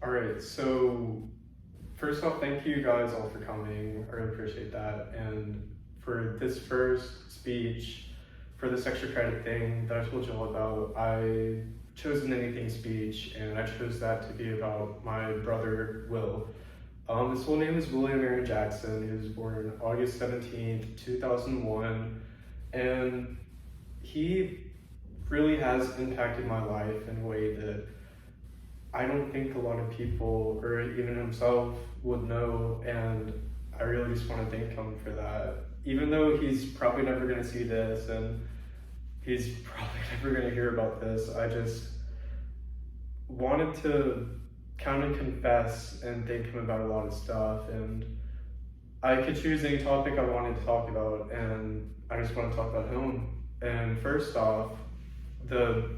All right, so first off, thank you guys all for coming. I really appreciate that. And for this first speech, for this extra credit thing that I told you all about, I chose an anything speech, and I chose that to be about my brother, Will. His full name is William Aaron Jackson. He was born August 17th, 2001, and he really has impacted my life in a way that I don't think a lot of people, or even himself, would know, and I really just want to thank him for that. Even though he's probably never going to see this, and he's probably never going to hear about this, I just wanted to kind of confess and thank him about a lot of stuff, and I could choose any topic I wanted to talk about, and I just want to talk about him. And first off, the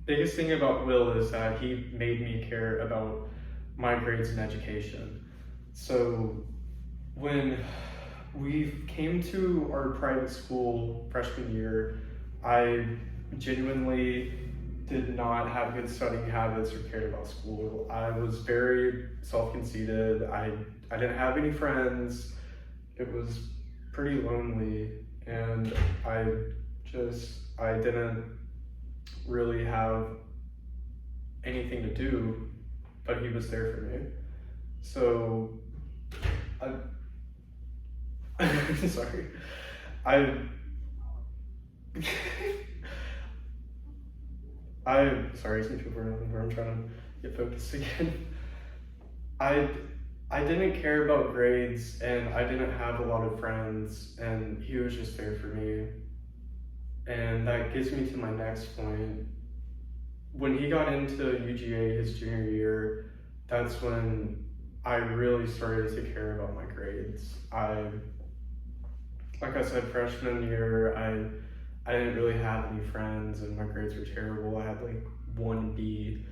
biggest thing about Will is that he made me care about my grades and education. So when we came to our private school freshman year, I genuinely did not have good studying habits or cared about school. I was very self-conceited. I didn't have any friends. It was pretty lonely, and I didn't really have anything to do, but he was there for me. So sorry. Sorry, some people are where I'm trying to get focused again. I didn't care about grades, and I didn't have a lot of friends, and he was just there for me. And that gets me to my next point. When he got into UGA his junior year, that's when I really started to care about my grades. Like I said, freshman year, I didn't really have any friends, and my grades were terrible. I had like 1B.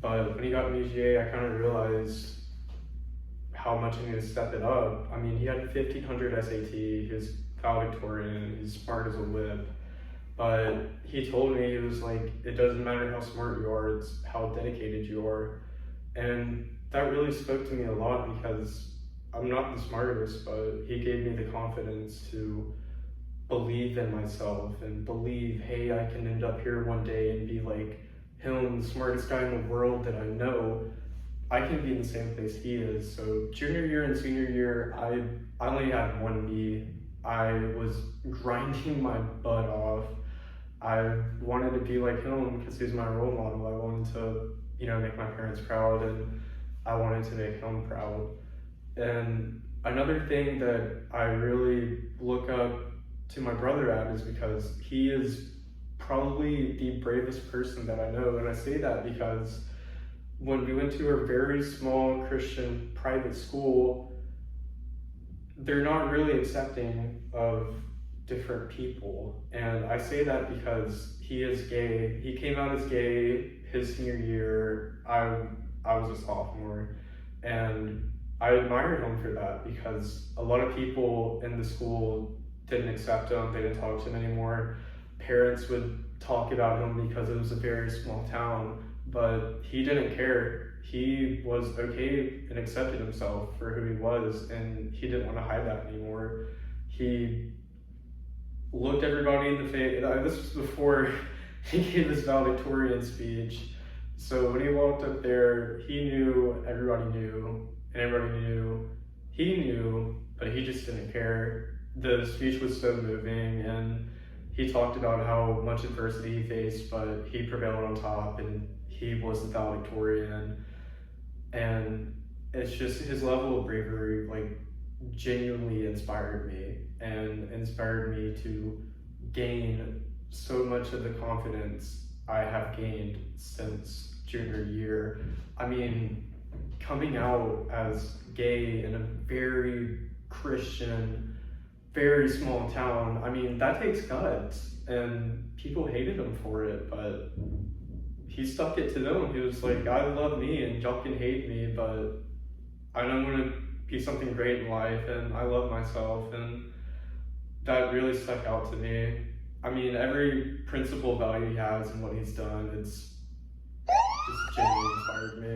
But when he got in UGA, I kind of realized how much I needed to step it up. I mean, he had 1,500 SAT, he was valedictorian, he's smart as a whip. But he told me, he was like, it doesn't matter how smart you are, it's how dedicated you are. And that really spoke to me a lot, because I'm not the smartest, but he gave me the confidence to believe in myself and believe, hey, I can end up here one day and be like him, the smartest guy in the world that I know. I can be in the same place he is. So junior year and senior year, I only had 1B. I was grinding my butt off. I wanted to be like him because he's my role model. I wanted to, make my parents proud, and I wanted to make him proud. And another thing that I really look up to my brother at is because he is probably the bravest person that I know. And I say that because when we went to a very small Christian private school, they're not really accepting of different people. And I say that because he is gay. He came out as gay his senior year. I was a sophomore, and I admired him for that, because a lot of people in the school didn't accept him. They didn't talk to him anymore. Parents would talk about him because it was a very small town, but he didn't care. He was okay and accepted himself for who he was, and he didn't want to hide that anymore. He looked everybody in the face. This was before he gave his valedictorian speech. So when he walked up there, he knew everybody knew, and everybody knew he knew, but he just didn't care. The speech was so moving, and he talked about how much adversity he faced, but he prevailed on top, and he was the valedictorian. And it's just his level of bravery, like, genuinely inspired me, and inspired me to gain so much of the confidence I have gained since junior year. I mean, coming out as gay in a very Christian, very small town, I mean, that takes guts, and people hated him for it, but he stuck it to them. He was like, God love me, and y'all can hate me, but I'm gonna be something great in life, and I love myself, and that really stuck out to me. I mean, every principle value he has and what he's done, it's just genuinely inspired me.